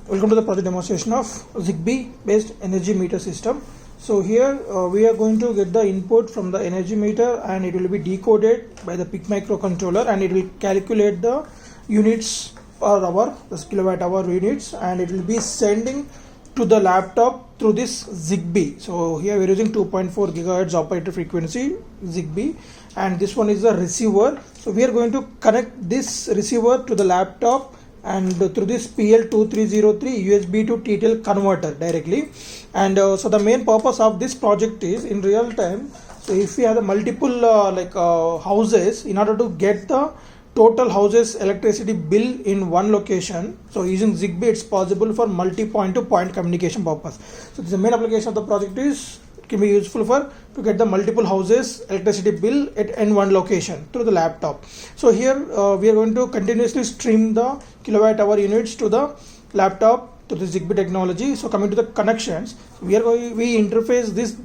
Welcome to the project demonstration of Zigbee based energy meter system. So here we are going to get the input from the energy meter and it will be decoded by the PIC microcontroller and it will calculate the units per hour, the kilowatt hour units, and it will be sending to the laptop through this Zigbee. So here we are using 2.4 gigahertz operator frequency Zigbee, and this one is the receiver. So we are going to connect this receiver to the laptop and through this PL2303 USB to TTL converter directly. And so the main purpose of this project is in real time. So if we have the multiple houses, in order to get the total houses electricity bill in one location, so using Zigbee it's possible for multi-point to point communication purpose. So the main application of the project is it can be useful for to get the multiple houses electricity bill in one location through the laptop. So here we are going to continuously stream the kilowatt hour units to the laptop to the Zigbee technology. So coming to the connections, we interface this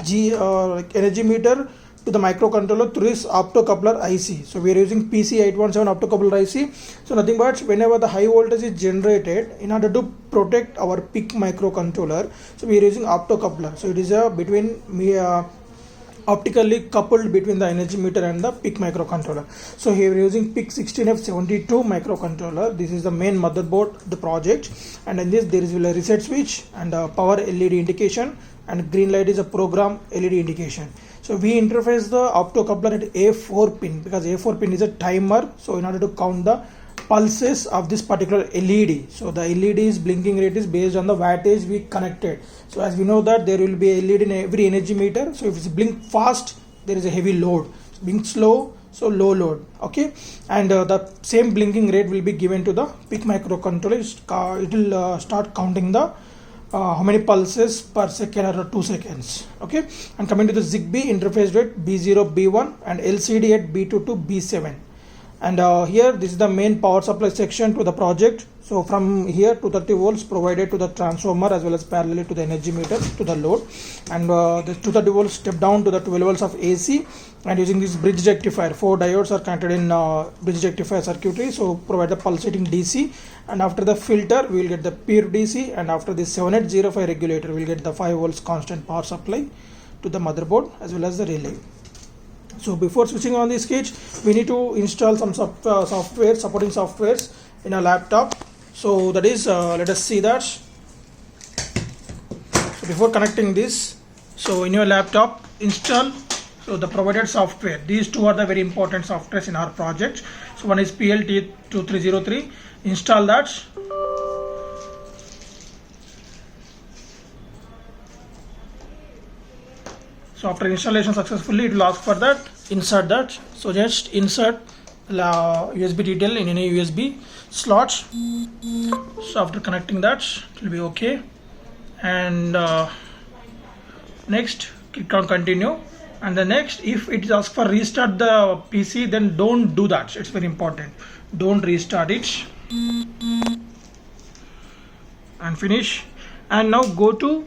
energy meter to the microcontroller through this optocoupler IC. So we are using PC817 optocoupler IC. So nothing but whenever the high voltage is generated, in order to protect our PIC microcontroller, so we are using optocoupler. So it is optically coupled between the energy meter and the PIC microcontroller. So here we are using PIC16F72 microcontroller. This is the main motherboard of the project, and in this there is a reset switch and a power LED indication, and green light is a program LED indication. So we interface the optocoupler at A4 pin because A4 pin is a timer. So in order to count the pulses of this particular LED, so the LED's blinking rate is based on the wattage we connected. So as we know that there will be a LED in every energy meter. So if it's blink fast, there is a heavy load. So blink slow, so low load. Okay, and the same blinking rate will be given to the PIC microcontroller. It will start counting the how many pulses per second or 2 seconds. Okay, and coming to the Zigbee interface with B0 B1 and LCD at B2 to B7. And here this is the main power supply section to the project. So from here 230 volts provided to the transformer as well as parallel to the energy meter to the load, and the 230 volts step down to the 12 volts of AC, and using this bridge rectifier, 4 diodes are connected in bridge rectifier circuitry, so provide the pulsating DC, and after the filter we will get the pure DC, and after this 7805 regulator we will get the 5 volts constant power supply to the motherboard as well as the relay. So before switching on this switch, we need to install some software, supporting softwares in a laptop. So that is, let us see that. So before connecting this, so in your laptop, install the provided software. These two are the very important softwares in our project. So one is PLT2303. Install that. So after installation successfully, it will ask for that, insert that. So just insert USB detail in any USB slot. So after connecting that, it will be okay. And next, click on continue. And the next, if it asks for restart the PC, then don't do that. It's very important. Don't restart it. And finish. And now go to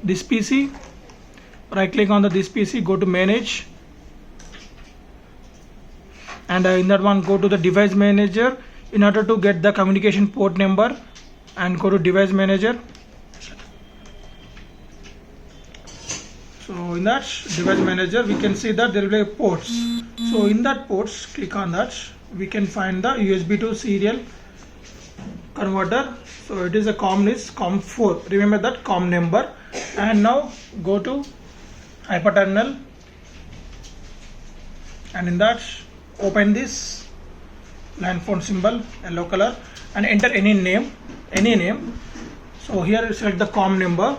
this PC. Right click on this PC, go to manage, and in that one go to the device manager in order to get the communication port number, and go to device manager. So in that device manager we can see that there will be ports. So in that ports, click on that, we can find the USB to serial converter. So it is a COM4, remember that COM number. And now go to hyper terminal, and in that open this line phone symbol, yellow color, and enter any name. So here select the COM number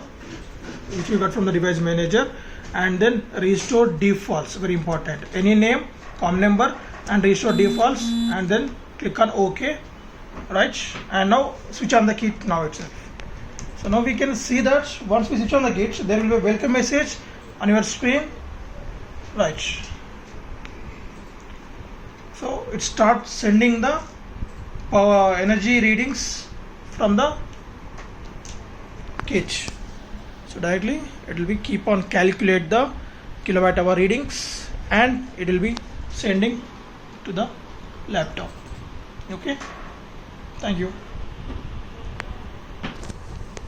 which you got from the device manager, and then restore defaults, very important. Any name, COM number, and restore defaults, and then click on OK. Right, and now switch on the kit now itself. So now we can see that once we switch on the kit, there will be a welcome message on your screen. Right, so it starts sending the power energy readings from the kit. So directly it will be keep on calculate the kilowatt hour readings, and it will be sending to the laptop. Okay, thank you.